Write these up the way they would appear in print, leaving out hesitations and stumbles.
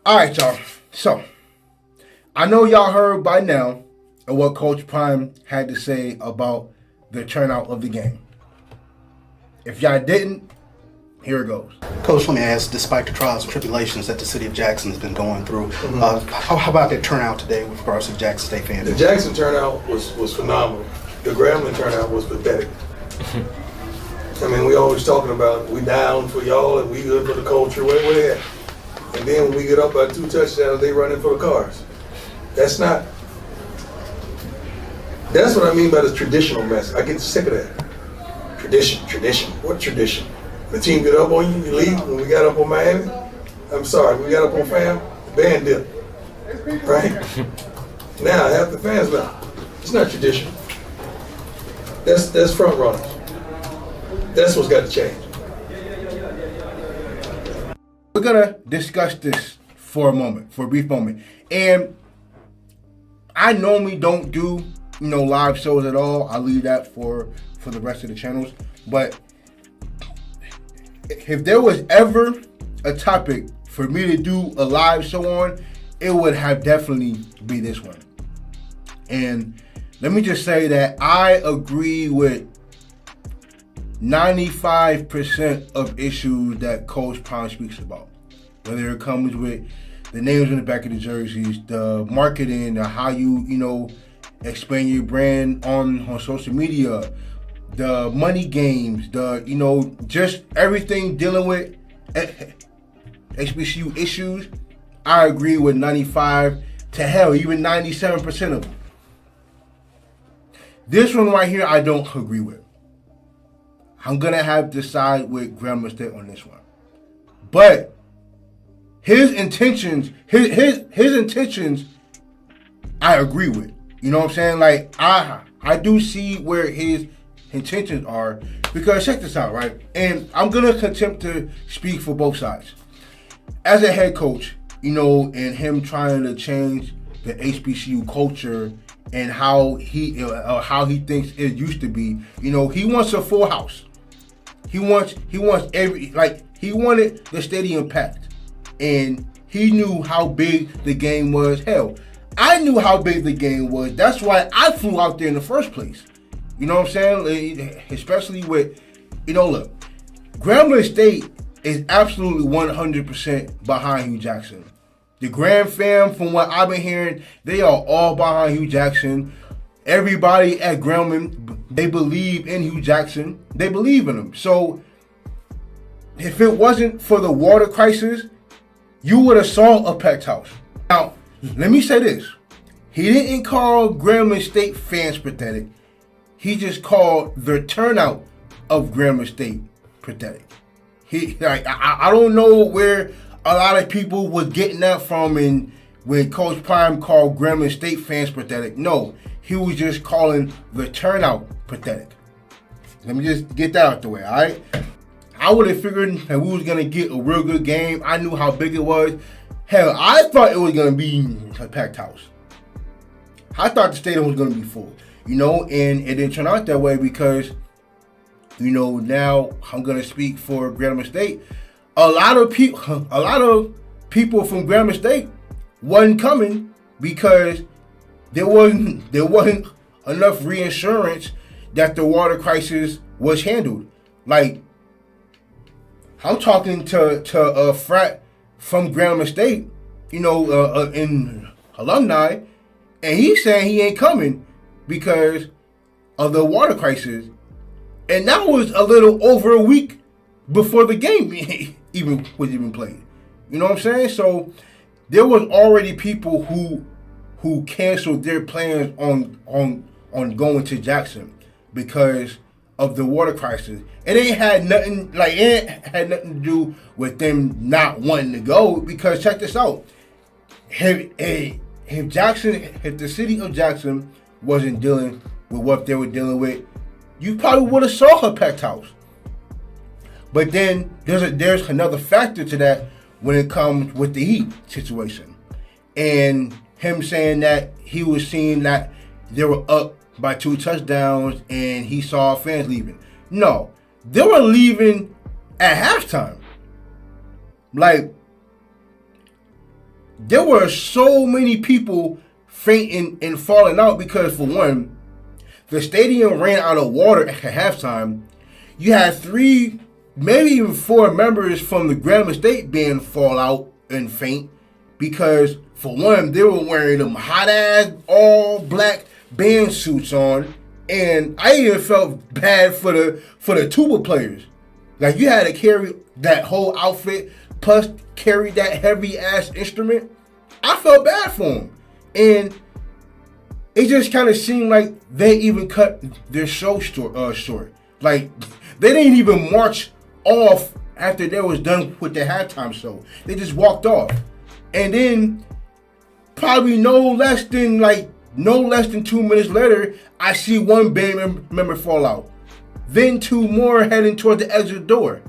All right, y'all. So, I know y'all heard by now what Coach Prime had to say about the turnout of the game. If y'all didn't, here it goes. Coach, let me ask, despite the trials and tribulations that the city of Jackson has been going through, how about that turnout today with regards to Jackson State fans? The Jackson turnout was phenomenal. The Grambling turnout was pathetic. I mean, we always talking about we down for y'all and we good for the culture, where they at? And then when we get up by 2 touchdowns, they running for the cars. That's what I mean by this traditional mess. I get sick of that. Tradition. What tradition? The team get up on you, you leave. When we got up on Miami, I'm sorry, we got up on fam, the band dipped. Right? Now, half the fans left. It's not tradition. That's front runners. That's what's got to change. We're going to discuss this for a brief moment. And I normally don't do, live shows at all. I leave that for the rest of the channels. But if there was ever a topic for me to do a live show on, it would have definitely be this one. And let me just say that I agree with 95% of issues that Coach Prime speaks about. Whether it comes with the names on the back of the jerseys, the marketing, how you, expand your brand on social media, the money games, just everything dealing with HBCU issues. I agree with 95 to hell, even 97% of them. This one right here, I don't agree with. I'm going to have to side with Grambling State on this one. But his intentions, his intentions, I agree with. You know what I'm saying? Like, I do see where his intentions are, because check this out, right? And I'm going to attempt to speak for both sides. As a head coach, and him trying to change the HBCU culture and how he thinks it used to be, he wants a full house. He wants he wanted the stadium packed, and he knew how big the game was. Hell, I knew how big the game was. That's why I flew out there in the first place. You know what I'm saying? Especially with, look, Grambling State is absolutely 100% behind Hugh Jackson. The Grand fam, from what I've been hearing, they are all behind Hugh Jackson. Everybody at Grambling, they believe in Hugh Jackson. They believe in him. So, if it wasn't for the water crisis, you would have saw a packed house. Now, let me say this. He didn't call Grambling State fans pathetic. He just called the turnout of Grambling State pathetic. I don't know where a lot of people was getting that from, and when Coach Prime called Grambling State fans pathetic. No, he was just calling the turnout pathetic. Let me just get that out the way, all right? I would have figured that we was going to get a real good game. I knew how big it was. Hell, I thought it was going to be a packed house. I thought the stadium was going to be full, and it didn't turn out that way because, now I'm going to speak for Grambling State. A lot of people from Grambling State wasn't coming because there wasn't enough reassurance that the water crisis was handled. Like, I'm talking to a frat from Grambling State, in alumni, and he's saying he ain't coming because of the water crisis. And that was a little over a week before the game was even played. You know what I'm saying? So there was already people who canceled their plans on going to Jackson because of the water crisis. It ain't had nothing to do with them not wanting to go, because check this out. If the city of Jackson wasn't dealing with what they were dealing with, you probably would have saw a packed house. But then there's another factor to that when it comes with the Heat situation. And him saying that he was seeing that they were up by 2 touchdowns and he saw fans leaving. No, they were leaving at halftime. Like, there were so many people fainting and falling out because, for one, the stadium ran out of water at halftime. You had 3, maybe even 4 members from the Grambling State band fall out and faint because, for one, they were wearing them hot-ass all-black band suits on, and I even felt bad for the tuba players. Like, you had to carry that whole outfit, plus carry that heavy-ass instrument. I felt bad for them. And it just kind of seemed like they even cut their show short. Like, they didn't even march off after they was done with the halftime show. They just walked off. And then, probably no less than 2 minutes later, I see one band member fall out. Then 2 more heading toward the exit door.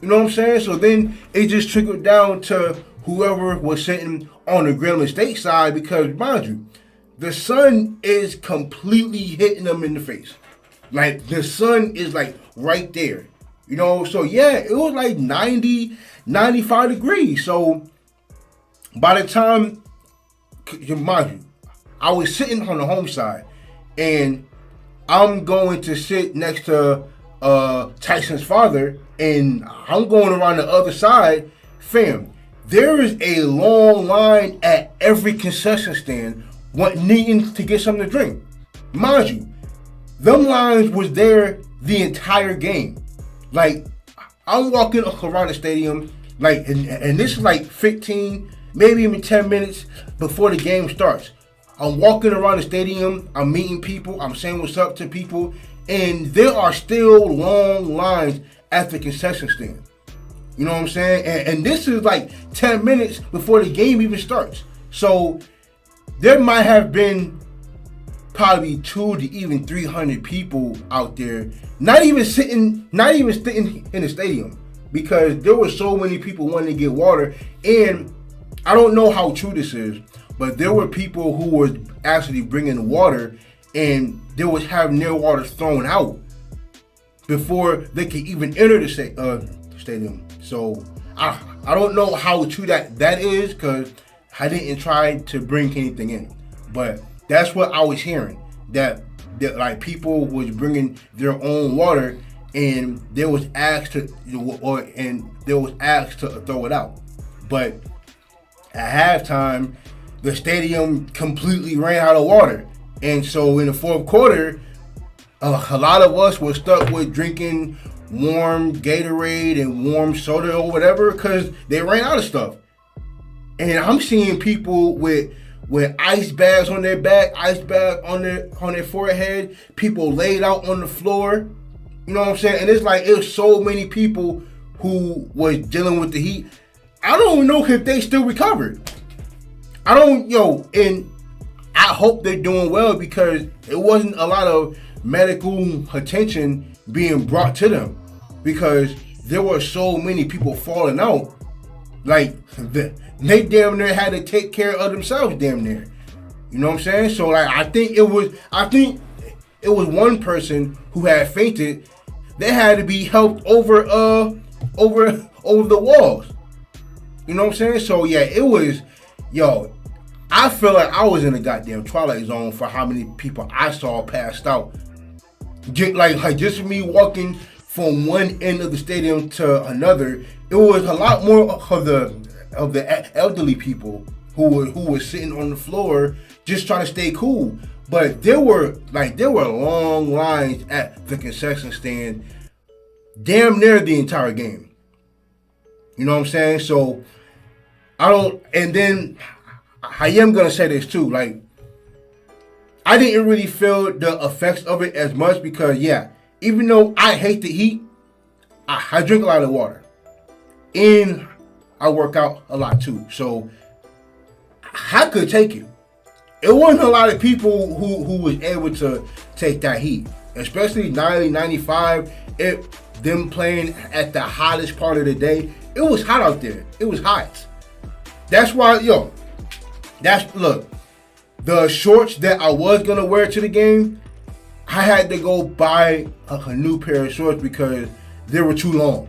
You know what I'm saying? So then it just trickled down to whoever was sitting on the Grambling State side because, mind you, the sun is completely hitting them in the face. Like, the sun is like right there. You know, so yeah, it was like 90, 95 degrees. So by the time, mind you, I was sitting on the home side and I'm going to sit next to Tyson's father, and I'm going around the other side. Fam, there is a long line at every concession stand needing to get something to drink. Mind you, them lines was there the entire game. Like, I'm walking around the stadium, like, and this is like 15, maybe even 10 minutes before the game starts. I'm walking around the stadium, I'm meeting people, I'm saying what's up to people, and there are still long lines at the concession stand. You know what I'm saying? And this is like 10 minutes before the game even starts. So there might have been probably 200 to even 300 people out there, not even sitting in the stadium, because there were so many people wanting to get water. And I don't know how true this is, but there were people who were actually bringing water, and they was having their water thrown out before they could even enter the stadium. So I don't know how true that is, because I didn't try to bring anything in. But that's what I was hearing, that like people was bringing their own water, and they was asked to throw it out. But at halftime, the stadium completely ran out of water. And so in the fourth quarter, a lot of us were stuck with drinking warm Gatorade and warm soda or whatever, because they ran out of stuff. And I'm seeing people with ice bags on their back, ice bag on their forehead, people laid out on the floor. You know what I'm saying? And it's like, it was so many people who was dealing with the heat. I don't know if they still recovered. And I hope they're doing well, because it wasn't a lot of medical attention being brought to them, because there were so many people falling out. Like, they damn near had to take care of themselves, damn near. You know what I'm saying? So like, I think it was one person who had fainted. They had to be helped over the walls. You know what I'm saying? So yeah, it was, I feel like I was in the goddamn Twilight Zone for how many people I saw passed out. Just me walking from one end of the stadium to another, it was a lot more of the elderly people who were sitting on the floor just trying to stay cool. But there were long lines at the concession stand damn near the entire game. You know what I'm saying? So and then I am gonna say this too, like, I didn't really feel the effects of it as much, because even though I hate the heat, I drink a lot of water. And I work out a lot too. So I could take it. It wasn't a lot of people who was able to take that heat. Especially 90, 95, them playing at the hottest part of the day. It was hot out there. It was hot. That's why, look, the shorts that I was going to wear to the game, I had to go buy a new pair of shorts because they were too long.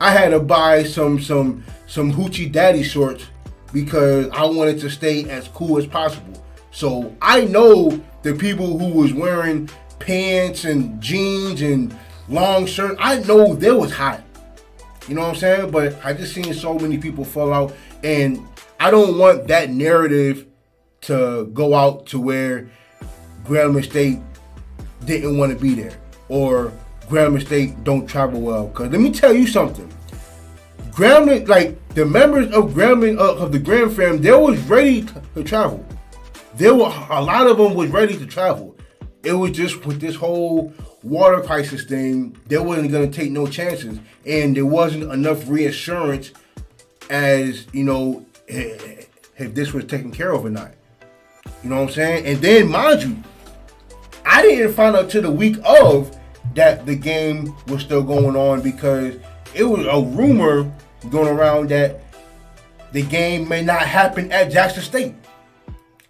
I had to buy some Hoochie Daddy shorts because I wanted to stay as cool as possible. So I know the people who was wearing pants and jeans and long shirts, I know they was hot. You know what I'm saying? But I just seen so many people fall out, and I don't want that narrative to go out to where Grambling State didn't want to be there, or Grambling State don't travel well. Because let me tell you something. Grambling, like the members of Grambling, of the Gram fam, they was ready to travel. There were a lot of them was ready to travel. It was just with this whole water crisis thing, they wasn't going to take no chances, and there wasn't enough reassurance as, you know, if this was taken care of or not. You know what I'm saying? And then, mind you, I didn't find out till the week of that the game was still going on, because it was a rumor going around that the game may not happen at Jackson State.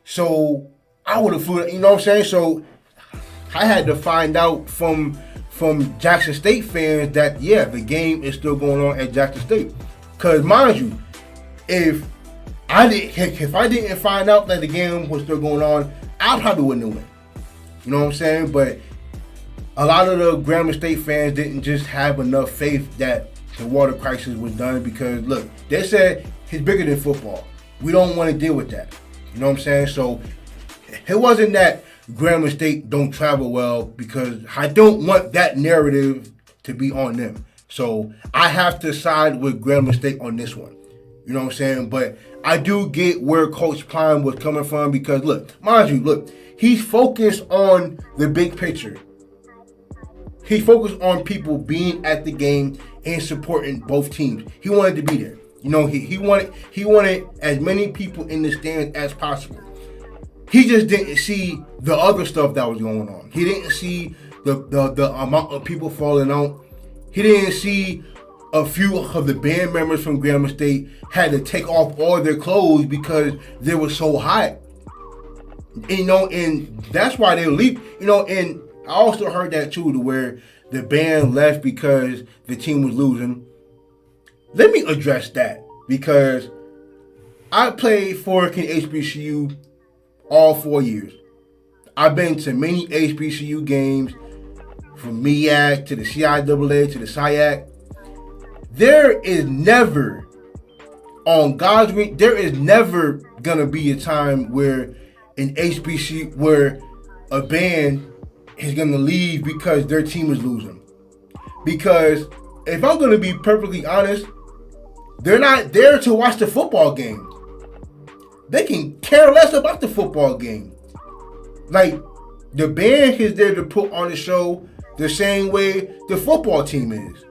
So I would have flew, you know what I'm saying? So I had to find out from Jackson State fans that, yeah, the game is still going on at Jackson State. Because mind you, if I didn't find out that the game was still going on, I probably wouldn't have went. You know what I'm saying? But a lot of the Grambling State fans didn't just have enough faith that the water crisis was done, because look, they said it's bigger than football. We don't want to deal with that. You know what I'm saying? So it wasn't that Grambling State don't travel well, because I don't want that narrative to be on them. So I have to side with Grambling State on this one. You know what I'm saying? But I do get where Coach Prime was coming from, because look, mind you, look, he's focused on the big picture. He focused on people being at the game and supporting both teams. He wanted to be there. You know, he wanted as many people in the stands as possible. He just didn't see the other stuff that was going on. He didn't see the amount of people falling out. He didn't see a few of the band members from Grambling State had to take off all their clothes because they were so hot. You know, and that's why they leave. You know, and I also heard that too, to where the band left because the team was losing. Let me address that, because I played for HBCU all 4 years. I've been to many HBCU games, from MEAC to the CIAA to the SIAC. There is never, on God's green, there is never gonna be a time where an HBCU, where a band is gonna leave because their team is losing. Because if I'm gonna be perfectly honest, they're not there to watch the football game. They can care less about the football game. Like, the band is there to put on the show the same way the football team is.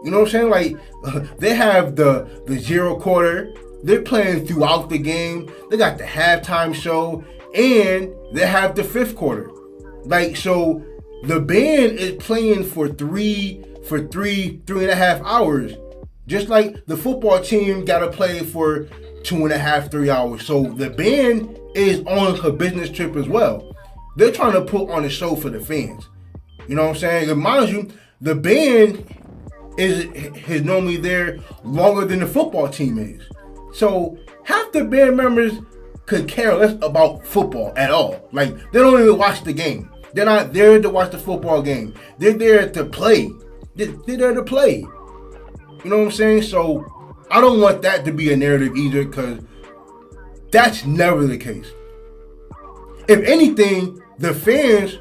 You know what I'm saying? Like, they have the zero quarter. They're playing throughout the game. They got the halftime show, and they have the fifth quarter. Like, so the band is playing for three and a half hours. Just like the football team got to play for 2.5, 3 hours. So the band is on a business trip as well. They're trying to put on a show for the fans. You know what I'm saying? And mind you, the band is normally there longer than the football team is. So half the band members could care less about football at all. Like, they don't even watch the game. They're not there to watch the football game. They're there to play. They're there to play. You know what I'm saying? So I don't want that to be a narrative either, because that's never the case. If anything, the fans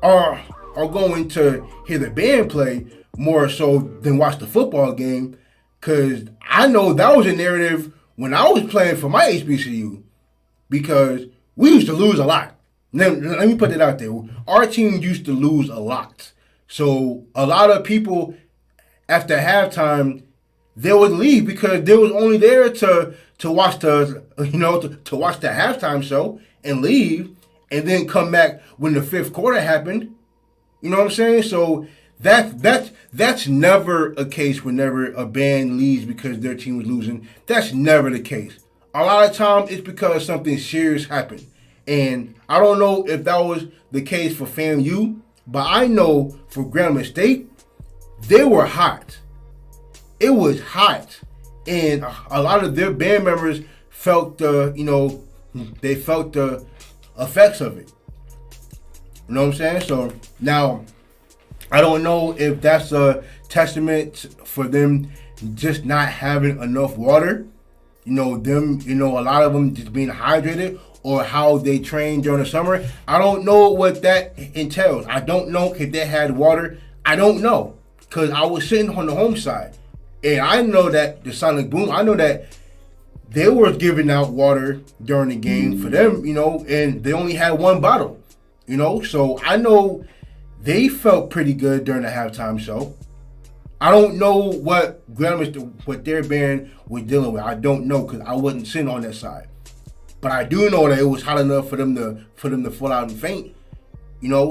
are going to hear the band play more so than watch the football game, because I know that was a narrative when I was playing for my HBCU, because we used to lose a lot. Let me put it out there. Our team used to lose a lot. So a lot of people after halftime, they would leave because they was only there to watch the to watch the halftime show and leave, and then come back when the fifth quarter happened. You know what I'm saying? So that's never a case whenever a band leaves because their team was losing. That's never the case. A lot of times it's because something serious happened. And I don't know if that was the case for FAMU, but I know for Grambling State, they were hot. It was hot. and a lot of their band members felt the effects of it. You know what I'm saying? So now, I don't know if that's a testament for them just not having enough water. A lot of them just being hydrated, or how they train during the summer. I don't know what that entails. I don't know if they had water. I don't know, because I was sitting on the home side, and I know that the Sonic Boom, I know that they were giving out water during the game for them, and they only had one bottle, so I know they felt pretty good during the halftime show. I don't know what their band was dealing with. I don't know, because I wasn't sitting on that side. But I do know that it was hot enough for them to fall out and faint.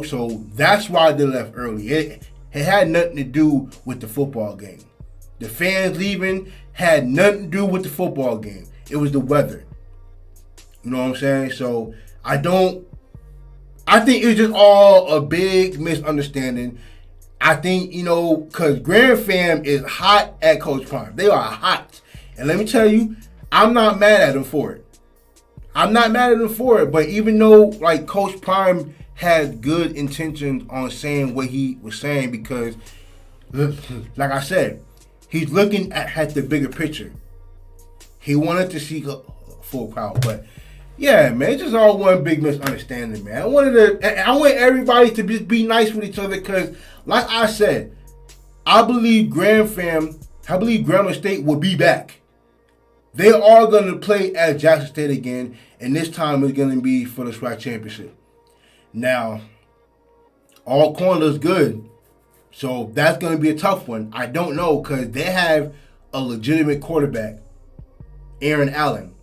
So that's why they left early. It had nothing to do with the football game. The fans leaving had nothing to do with the football game. It was the weather. You know what I'm saying? So I think it's just all a big misunderstanding. I think, because Grand Fam is hot at Coach Prime. They are hot. And let me tell you, I'm not mad at them for it. But even though, Coach Prime had good intentions on saying what he was saying, because, like I said, he's looking at the bigger picture. He wanted to see a full crowd. But, yeah, man, it's just all one big misunderstanding, man. I want everybody to just be nice with each other, because, like I said, I believe Grambling State will be back. They are going to play at Jackson State again, and this time it's going to be for the SWAC championship. Now, Alcorn looks good, so that's going to be a tough one. I don't know, because they have a legitimate quarterback, Aaron Allen,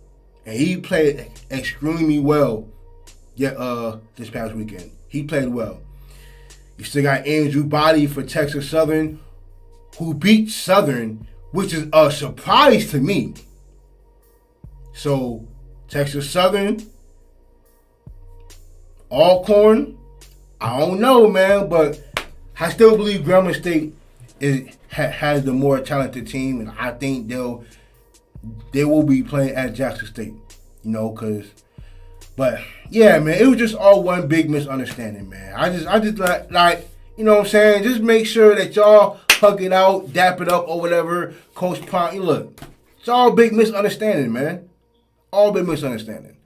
and he played extremely well this past weekend. He played well. You still got Andrew Body for Texas Southern, who beat Southern, which is a surprise to me. So, Texas Southern, Alcorn, I don't know, man, but I still believe Grambling State has the more talented team, and I think they will be playing at Jackson State, but yeah, man, it was just all one big misunderstanding, man. I just like, you know what I'm saying? Just make sure that y'all hug it out, dap it up, or whatever. Coach Prime, look, it's all big misunderstanding, man. All big misunderstanding.